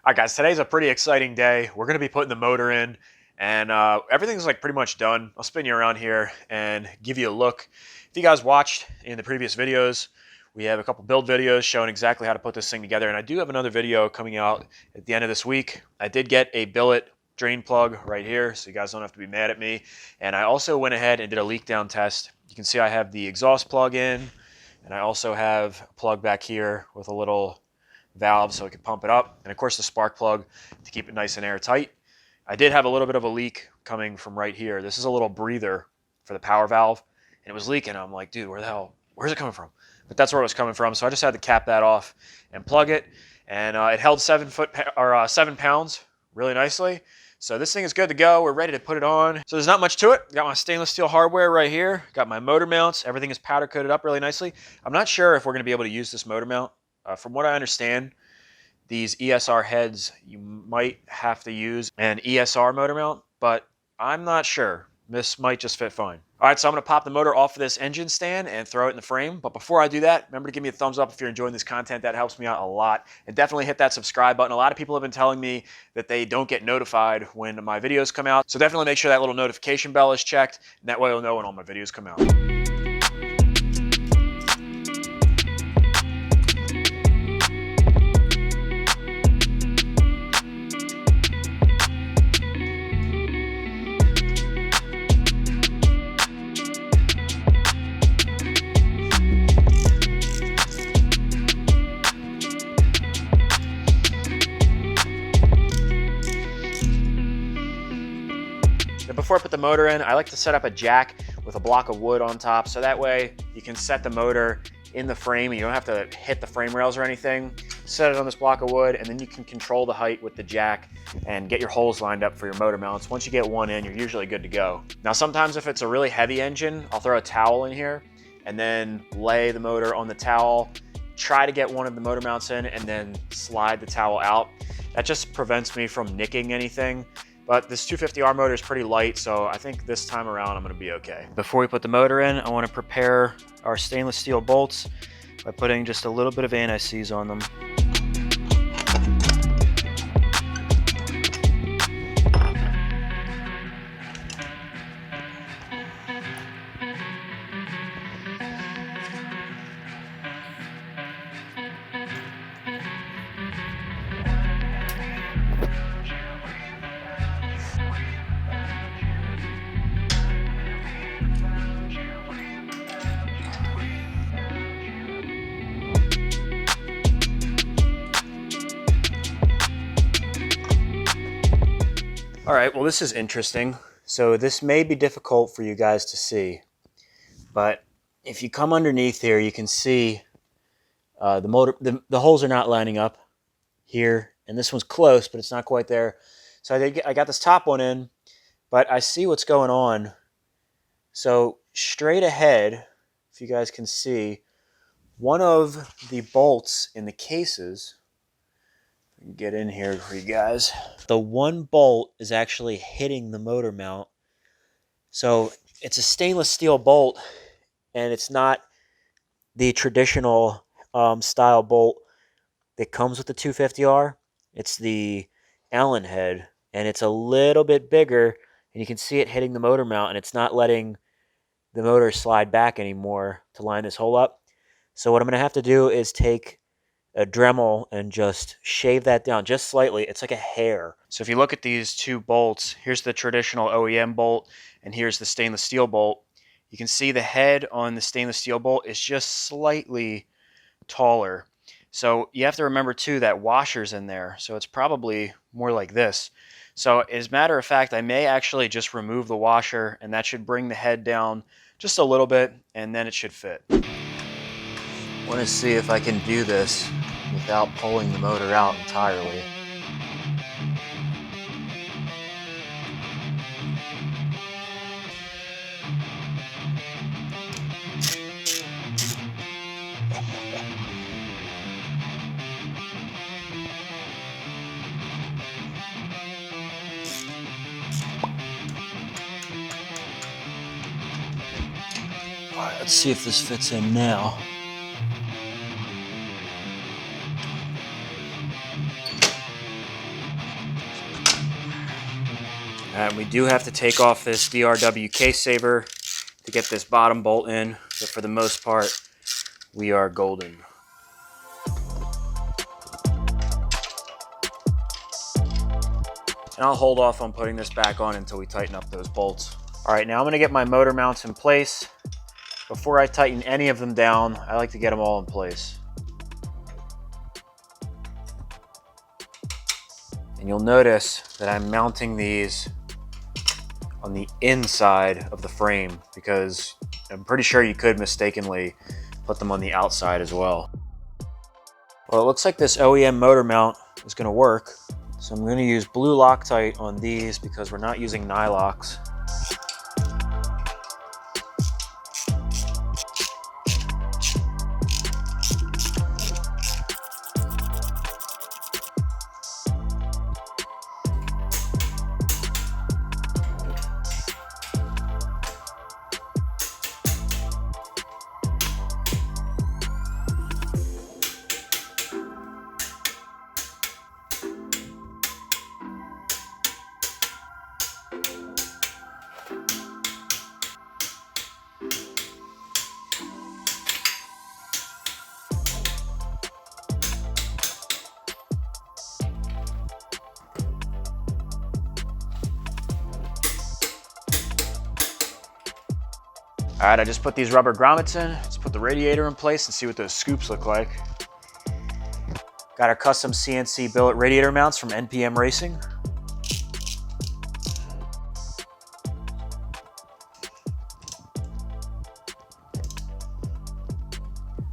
All right, guys, today's a pretty exciting day. We're going to be putting the motor in, and everything's like pretty much done. I'll spin you around here and give you a look. If you guys watched in the previous videos, we have a couple build videos showing exactly how to put this thing together, and I do have another video coming out at the end of this week. I did get a billet drain plug right here, so you guys don't have to be mad at me. And I also went ahead and did a leak down test. You can see I have the exhaust plug in, and I also have a plug back here with a little valve so it can pump it up, and of course the spark plug to keep it nice and airtight. I did have a little bit of a leak coming from right here. This is a little breather for the power valve, and it was leaking. I'm like, dude, where's it coming from? But that's where it was coming from, so I just had to cap that off and plug it, and it held 7 pounds really nicely. So this thing is good to go. We're ready to put it on. So there's not much to it. Got my stainless steel hardware right here. Got my motor mounts. Everything is powder coated up really nicely. I'm not sure if we're going to be able to use this motor mount. From what I understand, these ESR heads, you might have to use an ESR motor mount, but I'm not sure. This might just fit fine. All right, so I'm going to pop the motor off of this engine stand and throw it in the frame. But before I do that, remember to give me a thumbs up if you're enjoying this content. That helps me out a lot. And definitely hit that subscribe button. A lot of people have been telling me that they don't get notified when my videos come out. So definitely make sure that little notification bell is checked, and that way you'll know when all my videos come out. Before I put the motor in, I like to set up a jack with a block of wood on top, so that way you can set the motor in the frame and you don't have to hit the frame rails or anything. Set it on this block of wood, and then you can control the height with the jack and get your holes lined up for your motor mounts. Once you get one in, you're usually good to go. Now sometimes if it's a really heavy engine, I'll throw a towel in here and then lay the motor on the towel, try to get one of the motor mounts in, and then slide the towel out. That just prevents me from nicking anything. But this 250R motor is pretty light, so I think this time around I'm going to be okay. Before we put the motor in, I want to prepare our stainless steel bolts by putting just a little bit of anti-seize on them. All right, well, this is interesting. So this may be difficult for you guys to see, but if you come underneath here, you can see the holes are not lining up here, and this one's close, but it's not quite there. So I got this top one in, but I see what's going on. So straight ahead, if you guys can see, one of the bolts in the cases, get in here for you guys. The one bolt is actually hitting the motor mount. So it's a stainless steel bolt, and it's not the traditional style bolt that comes with the 250R. It's the Allen head, and it's a little bit bigger, and you can see it hitting the motor mount, and it's not letting the motor slide back anymore to line this hole up. So what I'm going to have to do is take a Dremel and just shave that down just slightly. It's like a hair. So if you look at these two bolts, here's the traditional OEM bolt, and here's the stainless steel bolt. You can see the head on the stainless steel bolt is just slightly taller. So you have to remember too that washer's in there, so it's probably more like this. So as a matter of fact, I may actually just remove the washer, and that should bring the head down just a little bit, and then it should fit. I want to see if I can do this without pulling the motor out entirely. All right, let's see if this fits in now. And we do have to take off this DRW case saver to get this bottom bolt in, but for the most part, we are golden. And I'll hold off on putting this back on until we tighten up those bolts. All right, now I'm gonna get my motor mounts in place. Before I tighten any of them down, I like to get them all in place. And you'll notice that I'm mounting these on the inside of the frame because I'm pretty sure you could mistakenly put them on the outside as well. Well, it looks like this OEM motor mount is gonna work. So I'm going to use blue Loctite on these because we're not using Nylox. All right, I just put these rubber grommets in. Let's put the radiator in place and see what those scoops look like. Got our custom CNC billet radiator mounts from NPM Racing.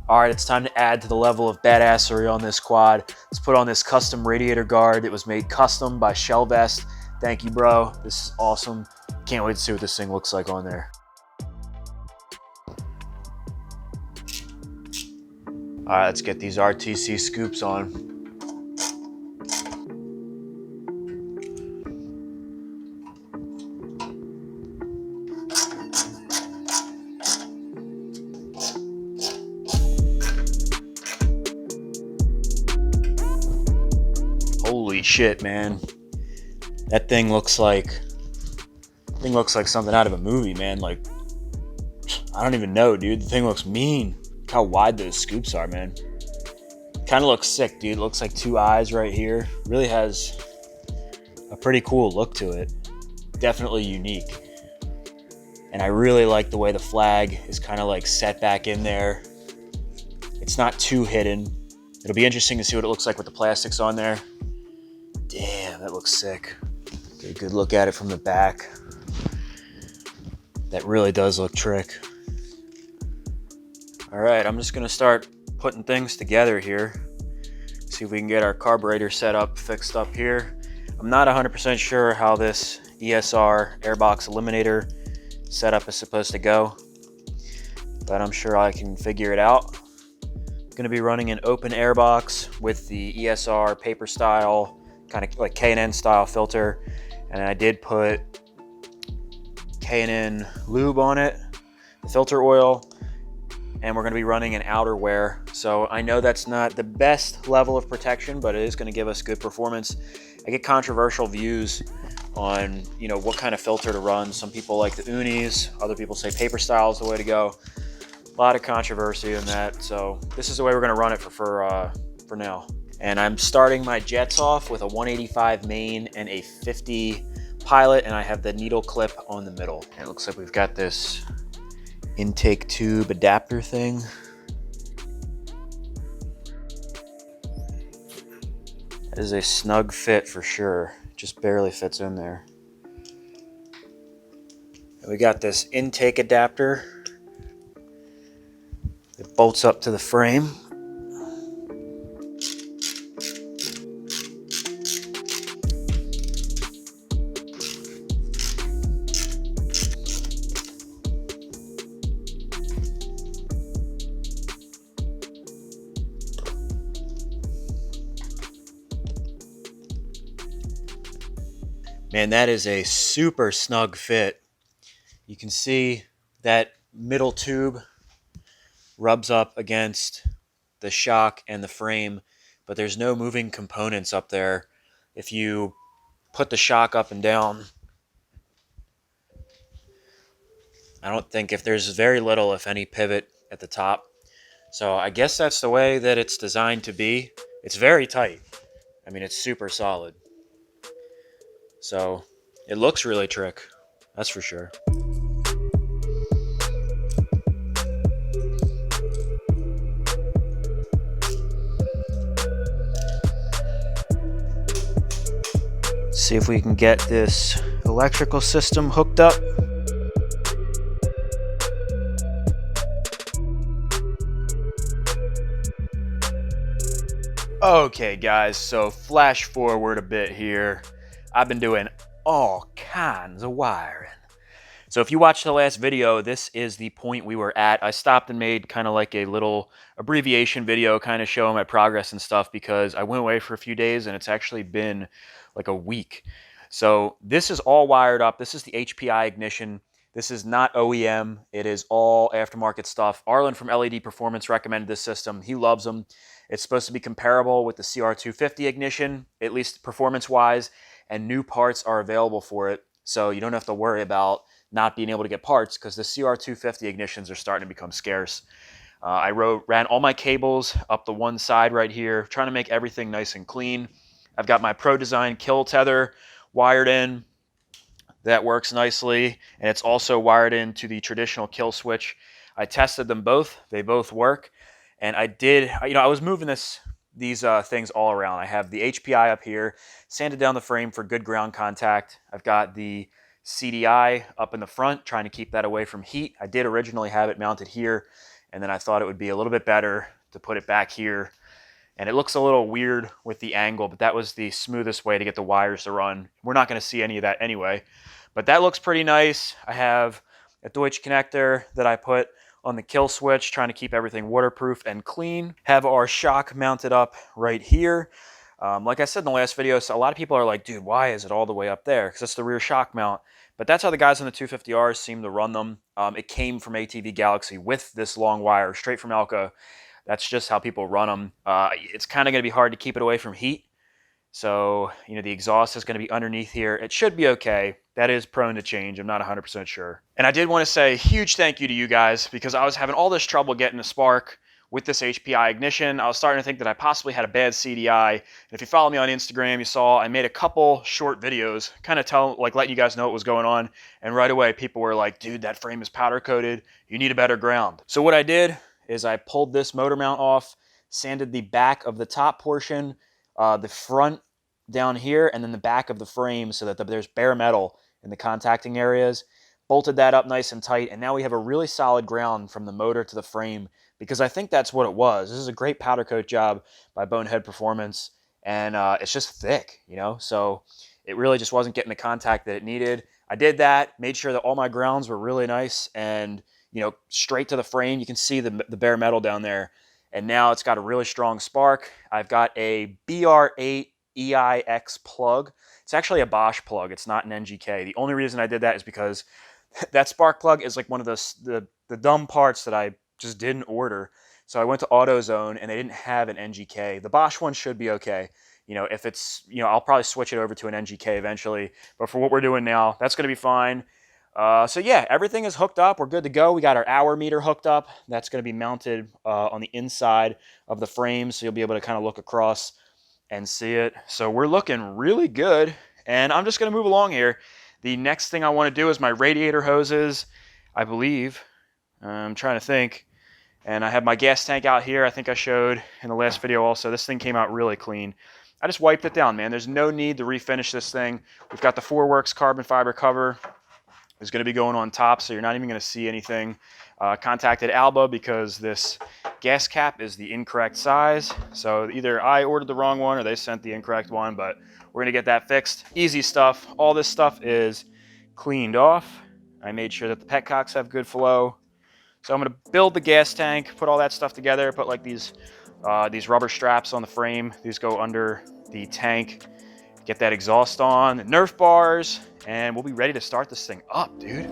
All right, it's time to add to the level of badassery on this quad. Let's put on this custom radiator guard. It was made custom by Shellvest. Thank you, bro. This is awesome. Can't wait to see what this thing looks like on there. All right, let's get these RTC scoops on. Holy shit, man. That thing looks like something out of a movie, man. Like, I don't even know, dude. The thing looks mean. Look how wide those scoops are, man. Kind of looks sick, dude. It looks like two eyes right here. Really has a pretty cool look to it. Definitely unique. And I really like the way the flag is kind of like set back in there. It's not too hidden. It'll be interesting to see what it looks like with the plastics on there. Damn, that looks sick. Get a good look at it from the back. That really does look trick. All right, I'm just gonna start putting things together here. See if we can get our carburetor set up, fixed up here. I'm not 100% sure how this ESR airbox eliminator setup is supposed to go, but I'm sure I can figure it out. I'm gonna be running an open airbox with the ESR paper style, kind of like K&N style filter, and I did put K&N lube on it, the filter oil, and we're going to be running an outerwear. So I know that's not the best level of protection, but it is going to give us good performance. I get controversial views on, you know, what kind of filter to run. Some people like the unis, other people say paper style is the way to go. A lot of controversy in that. So this is the way we're going to run it for now. And I'm starting my jets off with a 185 main and a 50 pilot, and I have the needle clip on the middle. And it looks like we've got this intake tube adapter thing. That is a snug fit for sure. Just barely fits in there. And we got this intake adapter. It bolts up to the frame. Man, that is a super snug fit. You can see that middle tube rubs up against the shock and the frame, but there's no moving components up there. If you put the shock up and down, I don't think if there's very little, if any, pivot at the top. So I guess that's the way that it's designed to be. It's very tight. I mean, it's super solid. So it looks really trick. That's for sure. See if we can get this electrical system hooked up. Okay guys, so flash forward a bit here. I've been doing all kinds of wiring. So if you watched the last video, this is the point we were at. I stopped and made kind of like a little abbreviation video kind of showing my progress and stuff because I went away for a few days and it's actually been like a week. So this is all wired up. This is the Hpi Ignition. This is not OEM. It is all aftermarket stuff. Arlen from LED Performance recommended this system. He loves them. It's supposed to be comparable with the CR250 Ignition, at least performance-wise, and new parts are available for it. So you don't have to worry about not being able to get parts because the CR250 Ignitions are starting to become scarce. I ran all my cables up the one side right here, trying to make everything nice and clean. I've got my Pro Design kill tether wired in. That works nicely, and it's also wired into the traditional kill switch. I tested them both. They both work. And I did, I was moving these things all around. I have the HPI up here, sanded down the frame for good ground contact. I've got the CDI up in the front, trying to keep that away from heat. I did originally have it mounted here, and then I thought it would be a little bit better to put it back here. And it looks a little weird with the angle, but that was the smoothest way to get the wires to run. We're not going to see any of that anyway, but that looks pretty nice. I have a Deutsch connector that I put on the kill switch, trying to keep everything waterproof and clean. Have our shock mounted up right here. Like I said in the last video, so a lot of people are like, dude, why is it all the way up there? Because that's the rear shock mount. But that's how the guys on the 250Rs seem to run them. It came from ATV Galaxy with this long wire, straight from Elka. That's just how people run them. It's kind of going to be hard to keep it away from heat. So, the exhaust is going to be underneath here. It should be okay. That is prone to change. I'm not 100% sure. And I did want to say a huge thank you to you guys because I was having all this trouble getting a spark with this Hpi Ignition. I was starting to think that I possibly had a bad CDI. And if you follow me on Instagram, you saw I made a couple short videos, kind of letting you guys know what was going on. And right away, people were like, dude, that frame is powder coated. You need a better ground. So what I did is I pulled this motor mount off, sanded the back of the top portion, the front down here, and then the back of the frame so that there's bare metal in the contacting areas. Bolted that up nice and tight, and now we have a really solid ground from the motor to the frame because I think that's what it was. This is a great powder coat job by Bonehead Performance, and it's just thick, so it really just wasn't getting the contact that it needed. I did that, made sure that all my grounds were really nice and straight to the frame. You can see the bare metal down there. And now it's got a really strong spark. I've got a BR8 EIX plug. It's actually a Bosch plug. It's not an NGK. The only reason I did that is because that spark plug is like one of the dumb parts that I just didn't order. So I went to AutoZone and they didn't have an NGK. The Bosch one should be okay. If it's, I'll probably switch it over to an NGK eventually. But for what we're doing now, that's going to be fine. So yeah, everything is hooked up. We're good to go. We got our hour meter hooked up. That's going to be mounted on the inside of the frame, so you'll be able to kind of look across and see it. So we're looking really good, and I'm just going to move along here. The next thing I want to do is my radiator hoses, I believe. I'm trying to think. And I have my gas tank out here. I think I showed in the last video also. This thing came out really clean. I just wiped it down, man. There's no need to refinish this thing. We've got the 4Works carbon fiber cover. Is going to be going on top, so you're not even going to see anything. Contacted Alba because this gas cap is the incorrect size. So either I ordered the wrong one or they sent the incorrect one, but we're going to get that fixed. Easy stuff. All this stuff is cleaned off. I made sure that the petcocks have good flow. So I'm going to build the gas tank, put all that stuff together, put like these rubber straps on the frame. These go under the tank. Get that exhaust on, the Nerf bars, and we'll be ready to start this thing up, dude.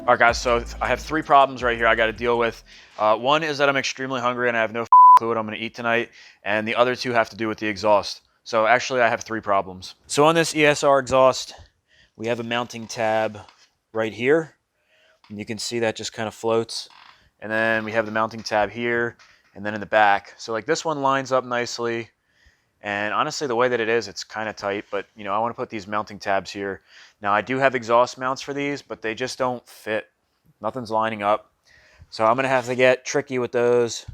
All right, guys, so I have 3 problems right here I got to deal with. One is that I'm extremely hungry and I have no clue what I'm going to eat tonight, and the other 2 have to do with the exhaust. So actually, I have 3 problems. So on this ESR exhaust, we have a mounting tab right here, and you can see that just kind of floats. And then we have the mounting tab here, and then in the back. So like this one lines up nicely, and honestly, the way that it is, it's kind of tight, but you know, I want to put these mounting tabs here. Now I do have exhaust mounts for these, but they just don't fit. Nothing's lining up. So I'm going to have to get tricky with those.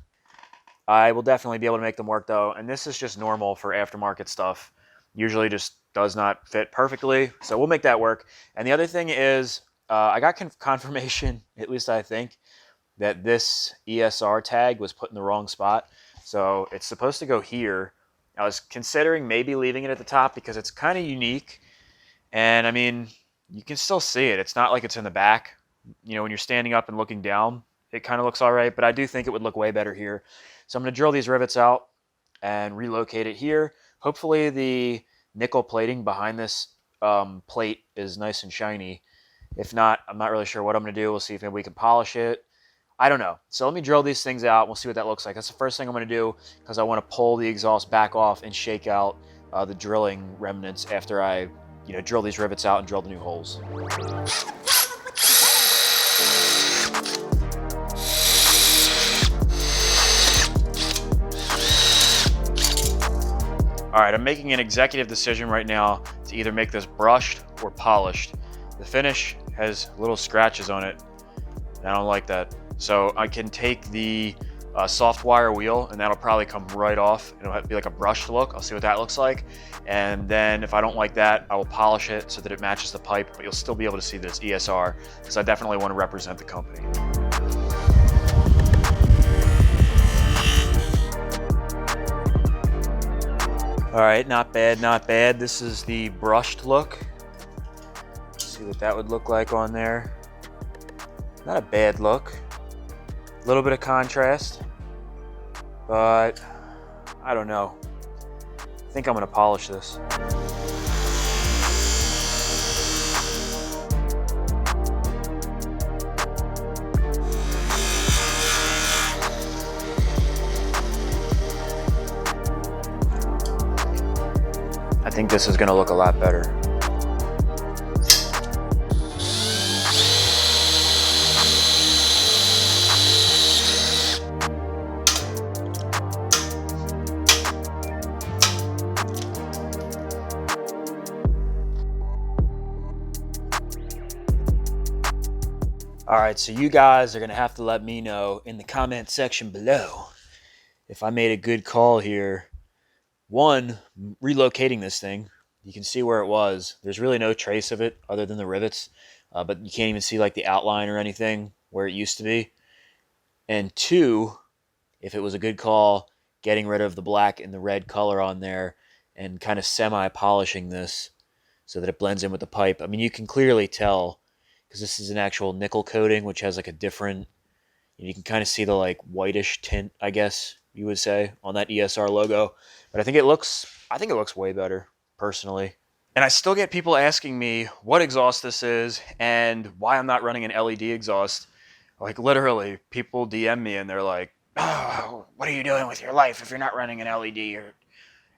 I will definitely be able to make them work though, and this is just normal for aftermarket stuff. Usually just does not fit perfectly, so we'll make that work. And the other thing is, I got confirmation, at least I think, that this ESR tag was put in the wrong spot. So it's supposed to go here. I was considering maybe leaving it at the top because it's kind of unique. And I mean, you can still see it. It's not like it's in the back. You know, when you're standing up and looking down, it kind of looks all right, but I do think it would look way better here. So I'm going to drill these rivets out and relocate it here. Hopefully the nickel plating behind this plate is nice and shiny. If not, I'm not really sure what I'm going to do. We'll see if maybe we can polish it. I don't know. So let me drill these things out. We'll see what that looks like. That's the first thing I'm going to do because I want to pull the exhaust back off and shake out the drilling remnants after I, you know, drill these rivets out and drill the new holes. All right, I'm making an executive decision right now to either make this brushed or polished. The finish has little scratches on it, and I don't like that. So I can take the soft wire wheel, and that'll probably come right off. It'll be like a brushed look. I'll see what that looks like. And then if I don't like that, I will polish it so that it matches the pipe, but you'll still be able to see that it's ESR, because I definitely want to represent the company. All right, not bad, not bad. This is the brushed look. Let's see what that would look like on there. Not a bad look. A little bit of contrast, but I don't know. I think I'm gonna polish this. I think this is gonna look a lot better. All right, so you guys are going to have to let me know in the comment section below if I made a good call here. One, relocating this thing. You can see where it was. There's really no trace of it other than the rivets, but you can't even see like the outline or anything where it used to be. And 2, if it was a good call, getting rid of the black and the red color on there and kind of semi-polishing this so that it blends in with the pipe. I mean, you can clearly tell, because this is an actual nickel coating, which has like a different, you can kind of see the like whitish tint, I guess you would say, on that ESR logo. But I think it looks way better, personally. And I still get people asking me what exhaust this is and why I'm not running an LED exhaust. Like literally, people DM me and they're like, "Oh, what are you doing with your life if you're not running an LED? You're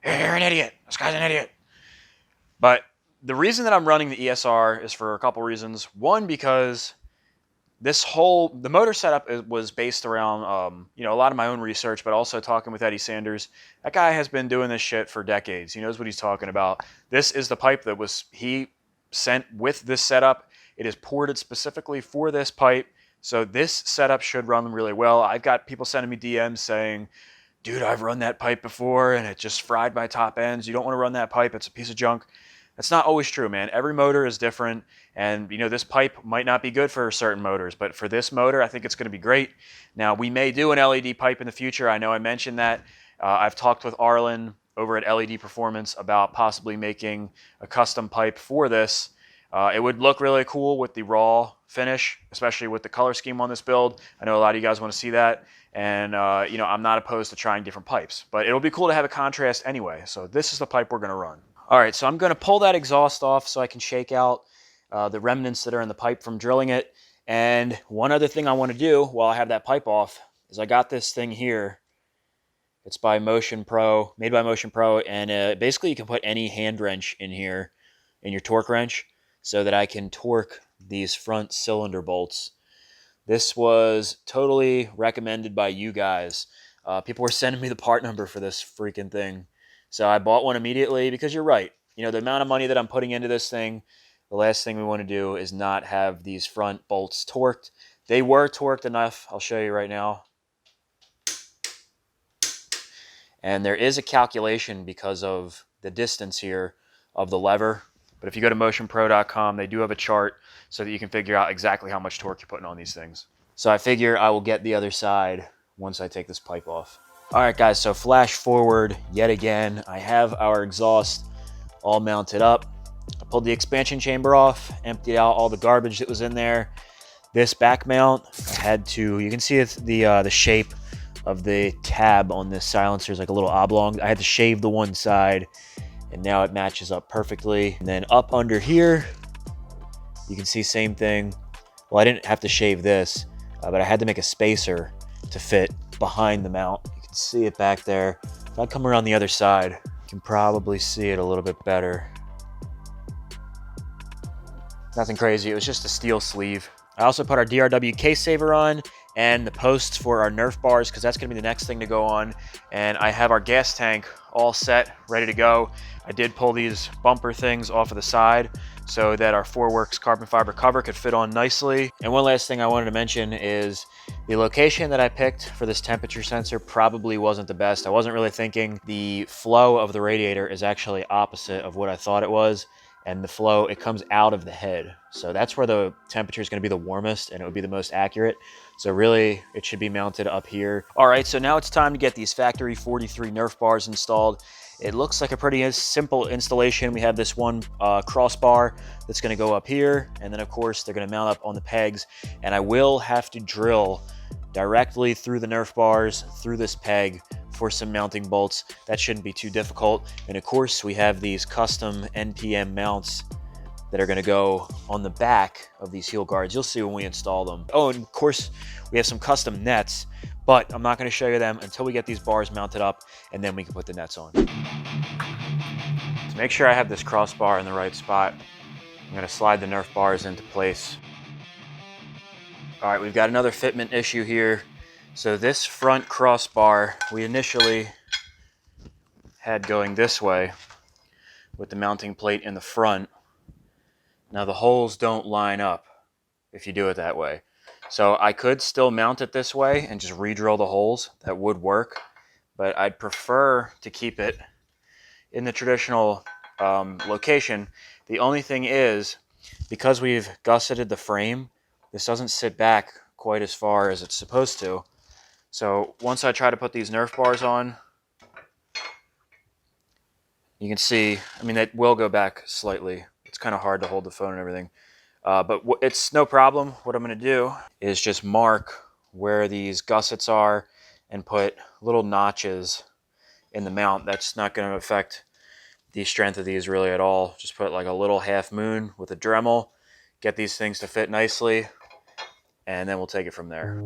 an idiot. This guy's an idiot." But the reason that I'm running the ESR is for a couple reasons. One, because the motor setup was based around, you know, a lot of my own research, but also talking with Eddie Sanders. That guy has been doing this shit for decades. He knows what he's talking about. This is the pipe that he sent with this setup. It is ported specifically for this pipe. So this setup should run really well. I've got people sending me DMs saying, "Dude, I've run that pipe before and it just fried my top ends. You don't want to run that pipe. It's a piece of junk." That's not always true, man. Every motor is different, and you know, this pipe might not be good for certain motors, but for this motor, I think it's going to be great. Now, we may do an LED pipe in the future. I know I mentioned that. I've talked with Arlen over at LED Performance about possibly making a custom pipe for this. It would look really cool with the raw finish, especially with the color scheme on this build. I know a lot of you guys want to see that, and you know, I'm not opposed to trying different pipes, but it'll be cool to have a contrast anyway. So this is the pipe we're going to run. All right, so I'm going to pull that exhaust off so I can shake out the remnants that are in the pipe from drilling it. And one other thing I want to do while I have that pipe off is I got this thing here. It's by Motion Pro, made by Motion Pro, and basically you can put any hand wrench in here, in your torque wrench, so that I can torque these front cylinder bolts. This was totally recommended by you guys. People were sending me the part number for this freaking thing. So I bought one immediately because you're right. You know, the amount of money that I'm putting into this thing, the last thing we want to do is not have these front bolts torqued. They were torqued enough. I'll show you right now. And there is a calculation because of the distance here of the lever. But if you go to motionpro.com, they do have a chart so that you can figure out exactly how much torque you're putting on these things. So I figure I will get the other side once I take this pipe off. All right, guys, so flash forward yet again. I have our exhaust all mounted up. I pulled the expansion chamber off, emptied out all the garbage that was in there. This back mount, I had to, you can see it's the shape of the tab on this silencer is like a little oblong. I had to shave the one side, and now it matches up perfectly. And then up under here, you can see same thing. Well, I didn't have to shave this, but I had to make a spacer to fit behind the mount. You can see it back there. If I come around the other side, you can probably see it a little bit better. Nothing crazy, it was just a steel sleeve. I also put our DRW case saver on and the posts for our Nerf bars, because that's going to be the next thing to go on. And I have our gas tank all set, ready to go. I did pull these bumper things off of the side so that our Forworks carbon fiber cover could fit on nicely. And one last thing I wanted to mention is the location that I picked for this temperature sensor probably wasn't the best. I wasn't really thinking. The flow of the radiator is actually opposite of what I thought it was. And the flow, it comes out of the head. So that's where the temperature is going to be the warmest and it would be the most accurate. So really, it should be mounted up here. All right, so now it's time to get these factory 43 Nerf bars installed. It looks like a pretty simple installation. We have this one crossbar that's going to go up here. And then, of course, they're going to mount up on the pegs. And I will have to drill directly through the Nerf bars, through this peg, for some mounting bolts. That shouldn't be too difficult. And of course, we have these custom NPM mounts that are going to go on the back of these heel guards. You'll see when we install them. Oh, and of course, we have some custom nets, but I'm not going to show you them until we get these bars mounted up, and then we can put the nets on. To make sure I have this crossbar in the right spot, I'm going to slide the Nerf bars into place. All right, we've got another fitment issue here. So this front crossbar, we initially had going this way with the mounting plate in the front. Now the holes don't line up if you do it that way. So I could still mount it this way and just re-drill the holes. That would work, but I'd prefer to keep it in the traditional location. The only thing is, because we've gusseted the frame, this doesn't sit back quite as far as it's supposed to. So once I try to put these Nerf bars on, you can see, I mean, it will go back slightly. It's kind of hard to hold the phone and everything. But it's no problem. What I'm going to do is just mark where these gussets are and put little notches in the mount. That's not going to affect the strength of these really at all. Just put like a little half moon with a Dremel, get these things to fit nicely, and then we'll take it from there.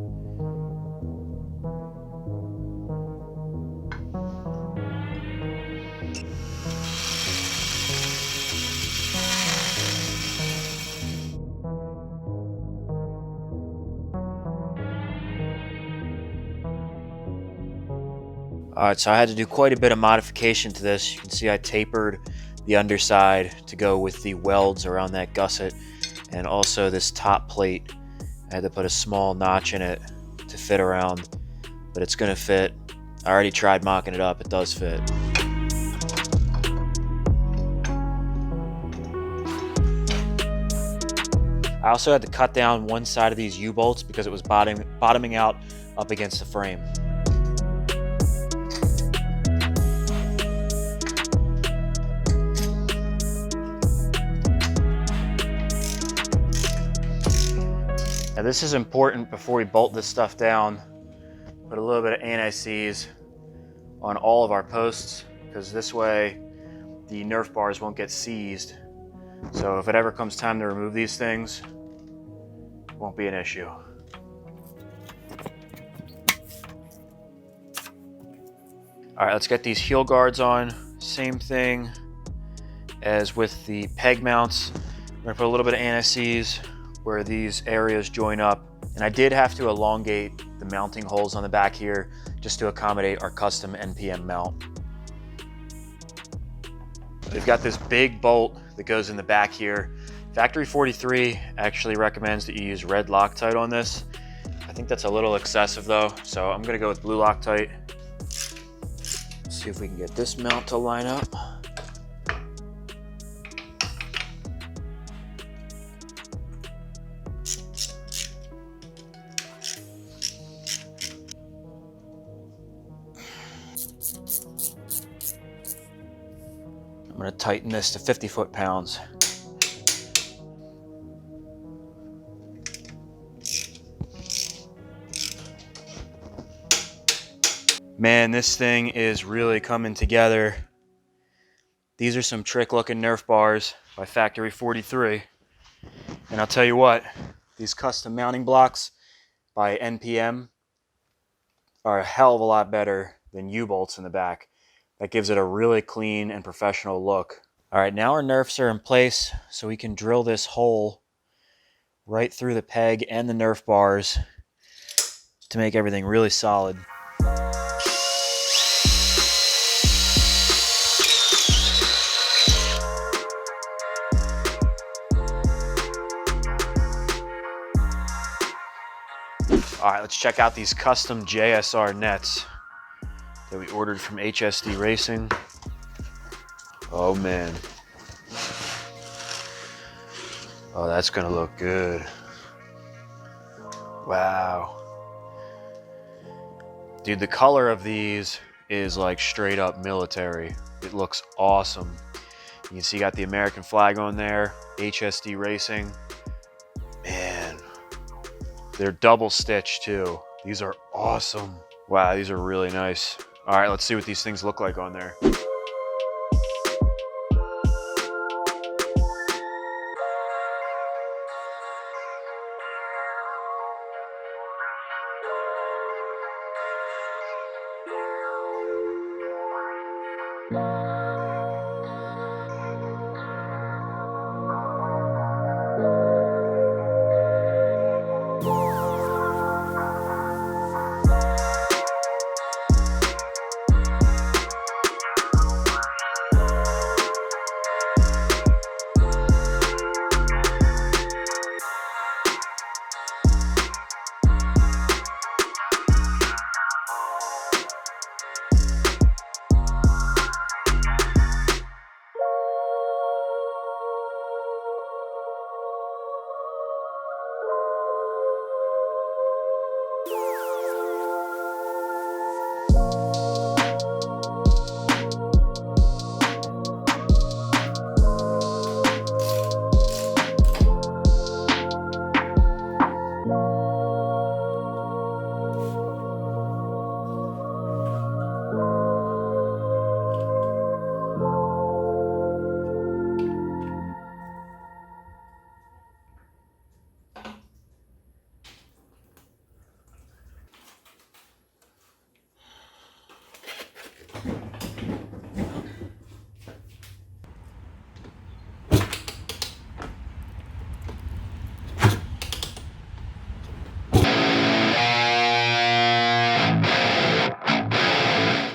Alright, so I had to do quite a bit of modification to this. You can see I tapered the underside to go with the welds around that gusset, and also this top plate. I had to put a small notch in it to fit around, but it's going to fit. I already tried mocking it up. It does fit. I also had to cut down one side of these U-bolts because it was bottoming out up against the frame. Now this is important before we bolt this stuff down. Put a little bit of anti-seize on all of our posts, because this way the Nerf bars won't get seized. So if it ever comes time to remove these things, won't be an issue. All right, let's get these heel guards on. Same thing as with the peg mounts. We're gonna put a little bit of anti-seize where these areas join up. And I did have to elongate the mounting holes on the back here just to accommodate our custom NPM mount. We've got this big bolt that goes in the back here. Factory 43 actually recommends that you use red Loctite on this. I think that's a little excessive though, so I'm gonna go with blue Loctite. Let's see if we can get this mount to line up. I'm going to tighten this to 50 foot-pounds. Man, this thing is really coming together. These are some trick-looking Nerf bars by Factory 43. And I'll tell you what, these custom mounting blocks by NPM are a hell of a lot better than U-bolts in the back. That gives it a really clean and professional look. All right, now our Nerfs are in place, so we can drill this hole right through the peg and the Nerf bars to make everything really solid. All right, let's check out these custom Jsr Nets that we ordered from HSD Racing. Oh man. Oh, that's gonna look good. Wow. Dude, the color of these is like straight up military. It looks awesome. You can see you got the American flag on there, HSD Racing. Man, they're double stitched too. These are awesome. Wow, these are really nice. All right, let's see what these things look like on there.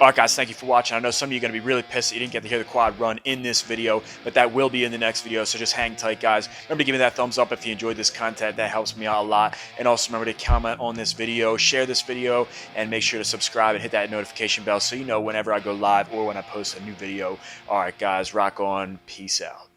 All right, guys, thank you for watching. I know some of you are going to be really pissed that you didn't get to hear the quad run in this video, but that will be in the next video, so just hang tight, guys. Remember to give me that thumbs up if you enjoyed this content. That helps me out a lot. And also remember to comment on this video, share this video, and make sure to subscribe and hit that notification bell so you know whenever I go live or when I post a new video. All right, guys, rock on. Peace out.